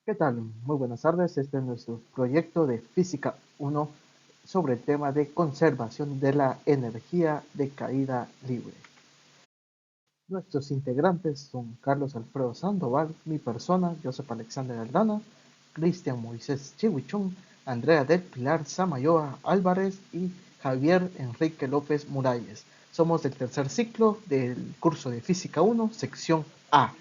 ¿Qué tal? Muy buenas tardes. Este es nuestro proyecto de Física 1 sobre el tema de conservación de la energía de caída libre. Nuestros integrantes son Carlos Alfredo Sandoval, mi persona, Joseph Alexander Aldana, Cristian Moisés Chihuichón, Andrea del Pilar Samayoa Álvarez y Javier Enrique López Muralles. Somos del tercer ciclo del curso de Física 1, sección A.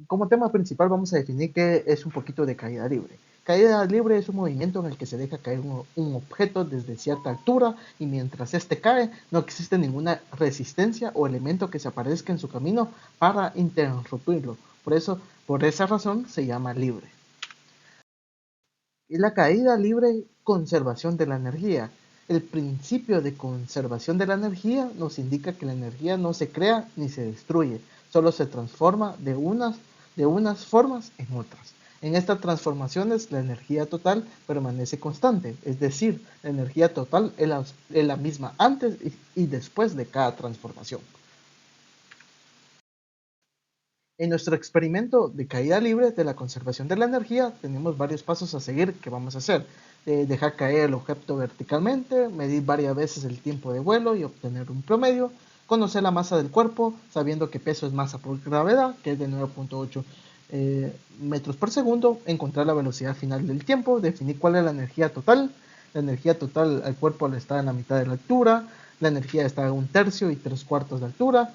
Como tema principal vamos a definir qué es un poquito de caída libre. Caída libre es un movimiento en el que se deja caer un objeto desde cierta altura y mientras este cae no existe ninguna resistencia o elemento que se aparezca en su camino para interrumpirlo. Por esa razón se llama libre. Y la caída libre, conservación de la energía. El principio de conservación de la energía nos indica que la energía no se crea ni se destruye, solo se transforma de unas formas en otras. En estas transformaciones la energía total permanece constante, es decir, la energía total es la misma antes y después de cada transformación. En nuestro experimento de caída libre de la conservación de la energía tenemos varios pasos a seguir que vamos a hacer. Dejar caer el objeto verticalmente, medir varias veces el tiempo de vuelo y obtener un promedio, conocer la masa del cuerpo sabiendo que peso es masa por gravedad, que es de 9.8 metros por segundo, encontrar la velocidad final del tiempo, definir cuál es la energía total. La energía total al cuerpo está en la mitad de la altura, la energía está a 1/3 y 3/4 de altura.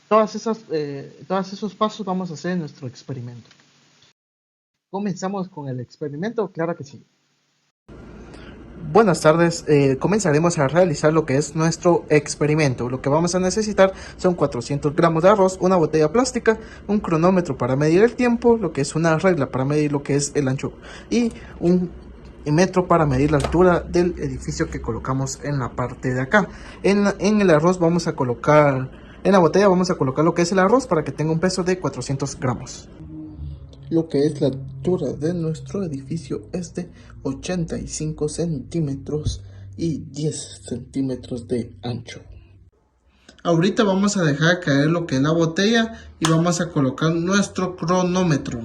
Todos esos pasos vamos a hacer en nuestro experimento. Comenzamos con el experimento, claro que sí. Buenas tardes, comenzaremos a realizar lo que es nuestro experimento. Lo que vamos a necesitar son 400 gramos de arroz, una botella plástica, un cronómetro para medir el tiempo, lo que es una regla para medir lo que es el ancho y un metro para medir la altura del edificio que colocamos en la parte de acá. En el arroz vamos a colocar, en la botella vamos a colocar lo que es el arroz para que tenga un peso de 400 gramos. Lo que es la altura de nuestro edificio es de 85 centímetros y 10 centímetros de ancho. Ahorita vamos a dejar caer lo que es la botella y vamos a colocar nuestro cronómetro.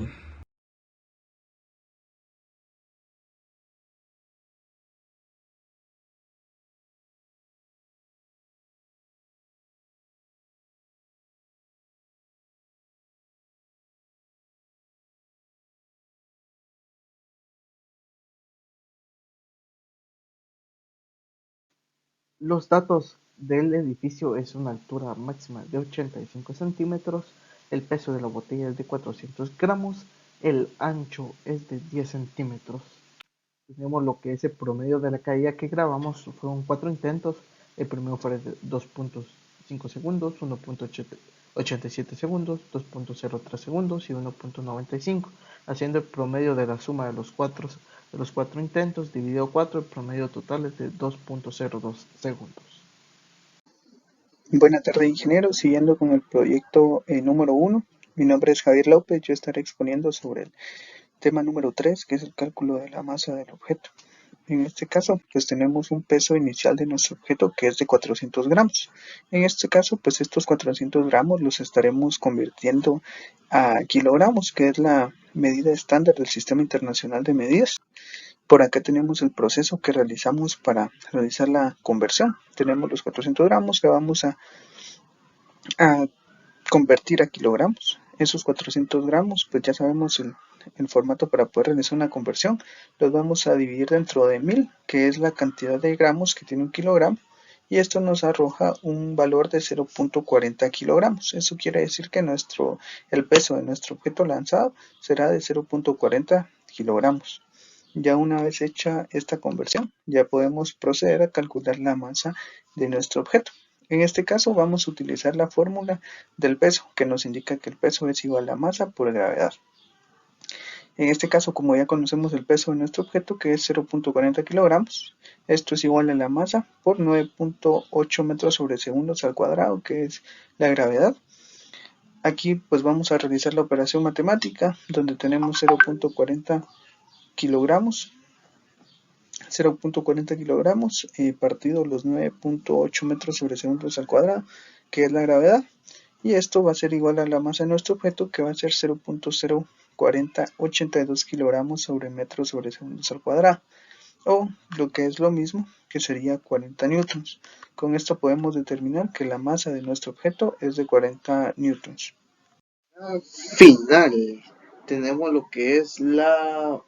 Los datos del edificio es una altura máxima de 85 centímetros, el peso de la botella es de 400 gramos, el ancho es de 10 centímetros. Tenemos lo que es el promedio de la caída que grabamos, fueron 4 intentos, el primero fue de 2.5 segundos, 1.87 segundos, 2.03 segundos y 1.95, haciendo el promedio de la suma de los cuatro intentos dividido 4, el promedio total es de 2.02 segundos. Buenas tardes, ingeniero. Siguiendo con el proyecto número 1, mi nombre es Javier López. Yo estaré exponiendo sobre el tema número 3, que es el cálculo de la masa del objeto. En este caso, pues tenemos un peso inicial de nuestro objeto que es de 400 gramos. En este caso, pues estos 400 gramos los estaremos convirtiendo a kilogramos, que es la medida estándar del Sistema Internacional de Medidas. Por acá tenemos el proceso que realizamos para realizar la conversión. Tenemos los 400 gramos que vamos a convertir a kilogramos. Esos 400 gramos, pues ya sabemos el formato para poder realizar una conversión. Los vamos a dividir dentro de 1000, que es la cantidad de gramos que tiene un kilogramo. Y esto nos arroja un valor de 0.40 kilogramos. Eso quiere decir que el peso de nuestro objeto lanzado será de 0.40 kilogramos. Ya una vez hecha esta conversión, ya podemos proceder a calcular la masa de nuestro objeto. En este caso vamos a utilizar la fórmula del peso, que nos indica que el peso es igual a masa por gravedad. En este caso, como ya conocemos el peso de nuestro objeto, que es 0.40 kilogramos, esto es igual a la masa por 9.8 metros sobre segundos al cuadrado, que es la gravedad. Aquí pues vamos a realizar la operación matemática, donde tenemos 0.40 kilogramos 0.40 kilogramos partido los 9.8 metros sobre segundos al cuadrado, que es la gravedad, y esto va a ser igual a la masa de nuestro objeto, que va a ser 0.040 40,82 kilogramos sobre metros sobre segundos al cuadrado, o lo que es lo mismo, que sería 40 newtons. Con esto podemos determinar que la masa de nuestro objeto es de 40 newtons. Final, tenemos lo que es la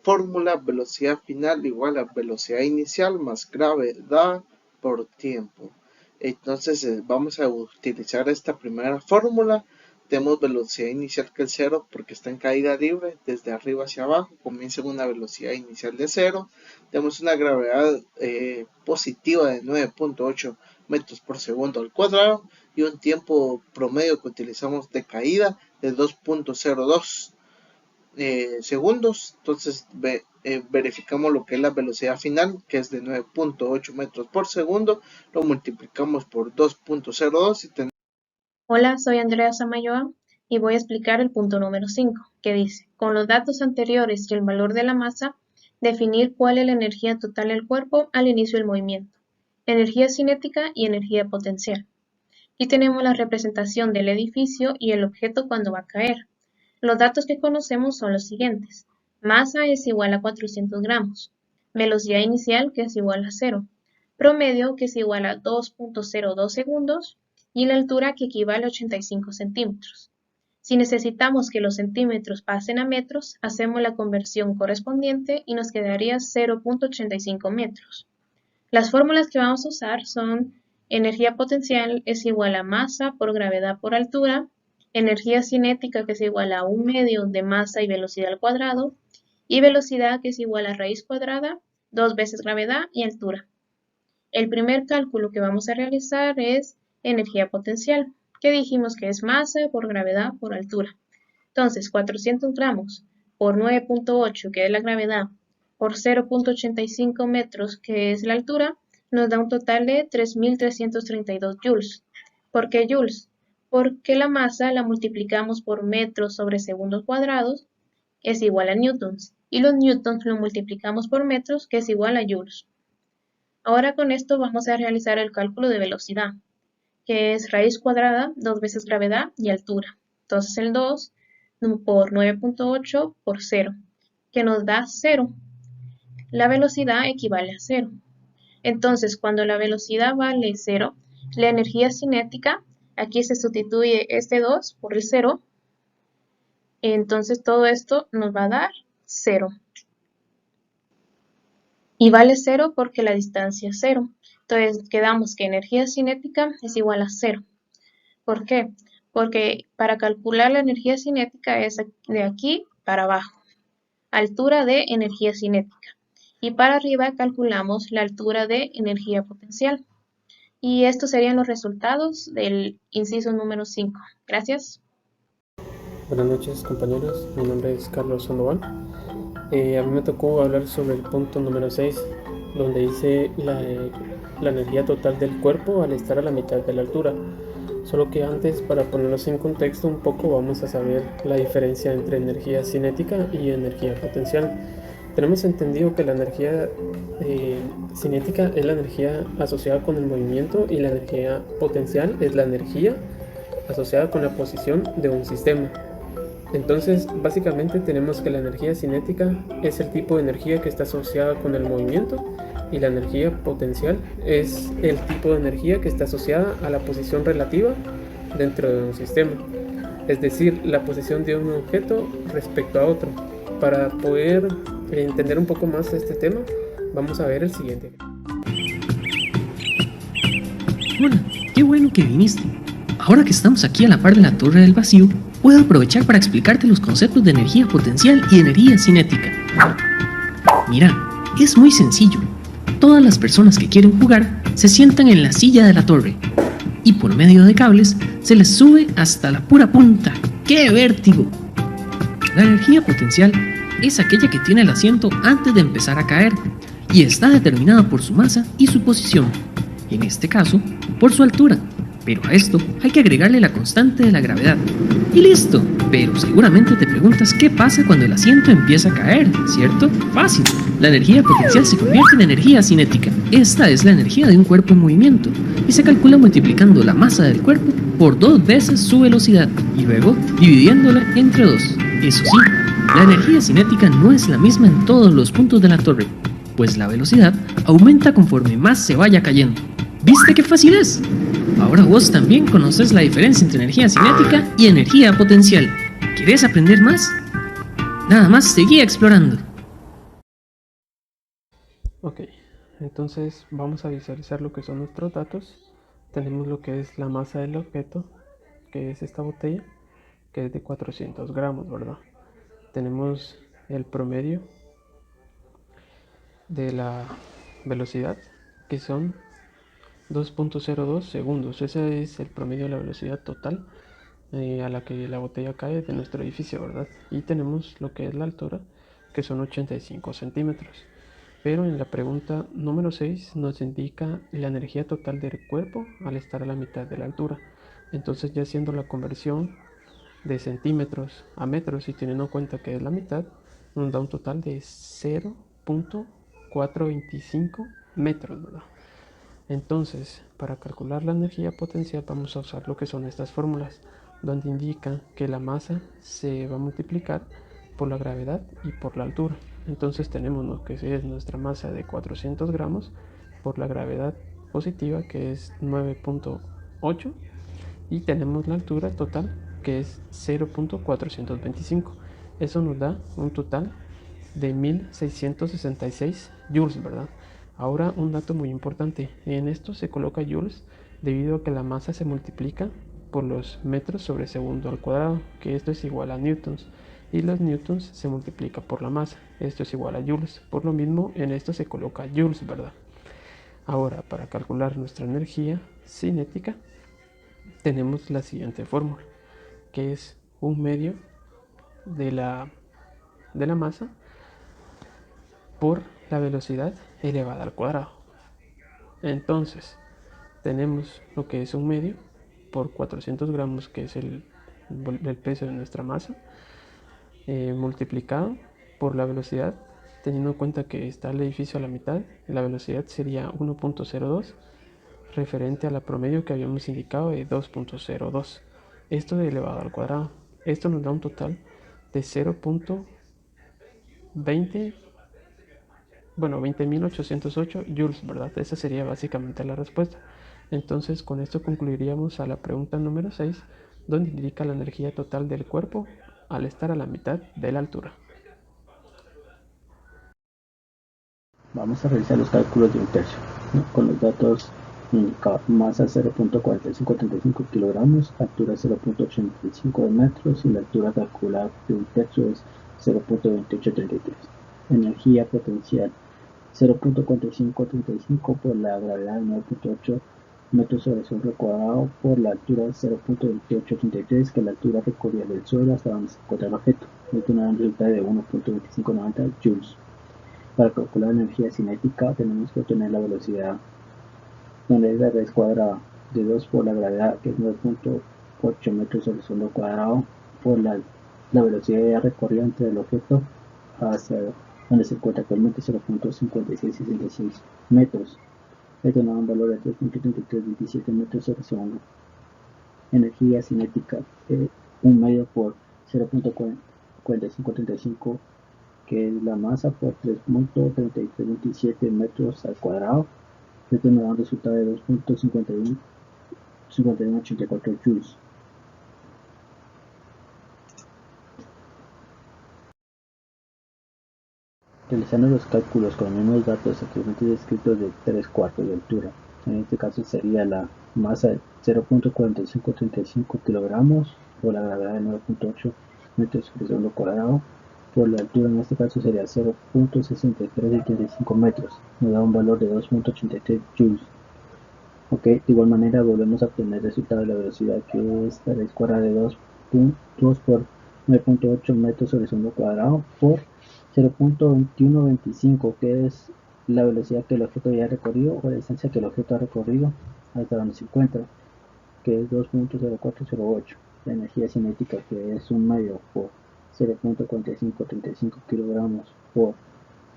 fórmula velocidad final igual a velocidad inicial más gravedad por tiempo. Entonces vamos a utilizar esta primera fórmula. Tenemos velocidad inicial que es 0 porque está en caída libre, desde arriba hacia abajo comienza en una velocidad inicial de 0. Tenemos una gravedad positiva de 9.8 metros por segundo al cuadrado y un tiempo promedio que utilizamos de caída de 2.02 segundos. Entonces verificamos lo que es la velocidad final, que es de 9.8 metros por segundo, lo multiplicamos por 2.02 y tenemos... Hola, soy Andrea Samayoa y voy a explicar el punto número 5, que dice, con los datos anteriores y el valor de la masa, definir cuál es la energía total del cuerpo al inicio del movimiento, energía cinética y energía potencial. Aquí tenemos la representación del edificio y el objeto cuando va a caer. Los datos que conocemos son los siguientes. Masa es igual a 400 gramos, velocidad inicial que es igual a 0, promedio que es igual a 2.02 segundos, y la altura que equivale a 85 centímetros. Si necesitamos que los centímetros pasen a metros, hacemos la conversión correspondiente y nos quedaría 0.85 metros. Las fórmulas que vamos a usar son energía potencial es igual a masa por gravedad por altura, energía cinética que es igual a 1/2 de masa y velocidad al cuadrado, y velocidad que es igual a raíz cuadrada, 2 veces gravedad y altura. El primer cálculo que vamos a realizar es energía potencial, que dijimos que es masa por gravedad por altura. Entonces, 400 gramos por 9.8, que es la gravedad, por 0.85 metros, que es la altura, nos da un total de 3.332 joules. ¿Por qué joules? Porque la masa la multiplicamos por metros sobre segundos cuadrados, es igual a newtons, y los newtons lo multiplicamos por metros, que es igual a joules. Ahora con esto vamos a realizar el cálculo de velocidad, que es raíz cuadrada, 2 veces gravedad y altura. Entonces el 2 por 9.8 por 0, que nos da 0. La velocidad equivale a 0. Entonces cuando la velocidad vale 0, la energía cinética, aquí se sustituye este 2 por el 0. Entonces todo esto nos va a dar 0. Y vale 0 porque la distancia es 0. Entonces quedamos que energía cinética es igual a 0. ¿Por qué? Porque para calcular la energía cinética es de aquí para abajo, altura de energía cinética. Y para arriba calculamos la altura de energía potencial. Y estos serían los resultados del inciso número 5. Gracias. Buenas noches, compañeros, mi nombre es Carlos Sandoval. A mí me tocó hablar sobre el punto número 6, donde dice la energía total del cuerpo al estar a la mitad de la altura. Solo que antes, para ponernos en contexto un poco, vamos a saber la diferencia entre energía cinética y energía potencial. Tenemos entendido que la energía cinética es la energía asociada con el movimiento y la energía potencial es la energía asociada con la posición de un sistema. Entonces, básicamente tenemos que la energía cinética es el tipo de energía que está asociada con el movimiento y la energía potencial es el tipo de energía que está asociada a la posición relativa dentro de un sistema, es decir, la posición de un objeto respecto a otro. Para poder entender un poco más este tema, vamos a ver el siguiente. Hola, qué bueno que viniste. Ahora que estamos aquí a la par de la Torre del Vacío, puedo aprovechar para explicarte los conceptos de energía potencial y energía cinética. Mira, es muy sencillo. Todas las personas que quieren jugar se sientan en la silla de la torre y por medio de cables se les sube hasta la pura punta. ¡Qué vértigo! La energía potencial es aquella que tiene el asiento antes de empezar a caer y está determinada por su masa y su posición, en este caso, por su altura. Pero a esto hay que agregarle la constante de la gravedad. Y listo. Pero seguramente te preguntas qué pasa cuando el asiento empieza a caer, ¿cierto? Fácil. La energía potencial se convierte en energía cinética. Esta es la energía de un cuerpo en movimiento y se calcula multiplicando la masa del cuerpo por 2 veces su velocidad y luego dividiéndola entre 2. Eso sí, La energía cinética no es la misma en todos los puntos de la torre, pues la velocidad aumenta conforme más se vaya cayendo. ¿Viste qué fácil es? Ahora vos también conoces la diferencia entre energía cinética y energía potencial. ¿Quieres aprender más? Nada más seguí explorando. Ok, entonces vamos a visualizar lo que son nuestros datos. Tenemos lo que es la masa del objeto, que es esta botella, que es de 400 gramos, ¿verdad? Tenemos el promedio de la velocidad, que son 2.02 segundos. Ese es el promedio de la velocidad total a la que la botella cae de nuestro edificio, ¿verdad? Y tenemos lo que es la altura, que son 85 centímetros. Pero en la pregunta número 6 nos indica la energía total del cuerpo al estar a la mitad de la altura. Entonces, ya haciendo la conversión de centímetros a metros y teniendo en cuenta que es la mitad, nos da un total de 0.425 metros, ¿verdad? Entonces, para calcular la energía potencial vamos a usar lo que son estas fórmulas, donde indica que la masa se va a multiplicar por la gravedad y por la altura. Entonces tenemos lo que es nuestra masa de 400 gramos por la gravedad positiva, que es 9.8, y tenemos la altura total, que es 0.425. Eso nos da un total de 1666 joules, ¿verdad? Ahora, un dato muy importante, en esto se coloca joules debido a que la masa se multiplica por los metros sobre segundo al cuadrado, que esto es igual a newtons, y los newtons se multiplica por la masa, esto es igual a joules. Por lo mismo, en esto se coloca joules, ¿verdad? Ahora, para calcular nuestra energía cinética, tenemos la siguiente fórmula, que es un medio de la masa por la velocidad elevada al cuadrado. Entonces, tenemos lo que es un medio por 400 gramos, que es el peso de nuestra masa, multiplicado por la velocidad, teniendo en cuenta que está el edificio a la mitad, la velocidad sería 1.02, referente a la promedio que habíamos indicado de 2.02. Esto de elevado al cuadrado. Esto nos da un total de 20.808 joules, ¿verdad? Esa sería básicamente la respuesta. Entonces, con esto concluiríamos a la pregunta número 6, donde indica la energía total del cuerpo al estar a la mitad de la altura. Vamos a realizar los cálculos de un tercio, ¿no? Con los datos indicados: masa 0.4535 kilogramos, altura 0.85 metros y la altura calculada de un tercio es 0.2833. Energía potencial 0.4535 por la gravedad 9.8 metros sobre segundo cuadrado por la altura 0.2833, que es la altura recorrida del suelo hasta donde se encuentra el objeto. Esto nos da un resultado de 1.2590 joules. Para calcular la energía cinética tenemos que obtener la velocidad, donde es la raíz cuadrada de 2 por la gravedad, que es 9.8 metros sobre segundo cuadrado, por la velocidad recorrida entre el objeto hacia donde se encuentra actualmente, 0.5666 metros. Esto nos da un valor de 3.3327 metros sobre segundo. Energía cinética, un medio por 0.4535, que es la masa, por 3.3327 metros al cuadrado. Esto nos da un resultado de 2.5184 joules. Realizando los cálculos con los mismos datos actualmente descritos de 3/4 de altura, en este caso sería la masa de 0.4535 kilogramos por la gravedad de 9.8 metros sobre segundo cuadrado, por la altura en este caso sería 0.6375 metros, nos da un valor de 2.83 joules. Ok, de igual manera volvemos a obtener el resultado de la velocidad, que es la raíz cuadrada de 2 por 9.8 metros sobre segundo cuadrado por 0.2125, que es la velocidad que el objeto ya ha recorrido, o la distancia que el objeto ha recorrido hasta donde se encuentra, que es 2.0408. La energía cinética, que es un medio por 0.4535 kilogramos por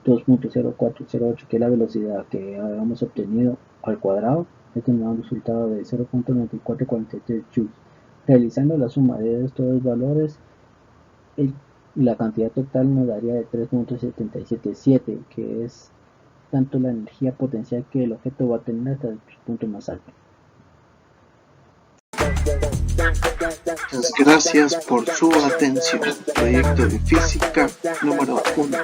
2.0408, que es la velocidad que habíamos obtenido al cuadrado. Esto nos da un resultado de 0.9443 joules. Realizando la suma de estos dos valores, y la cantidad total nos daría de 3.777, que es tanto la energía potencial que el objeto va a tener hasta el punto más alto. Muchas gracias por su atención. Proyecto de física número 1.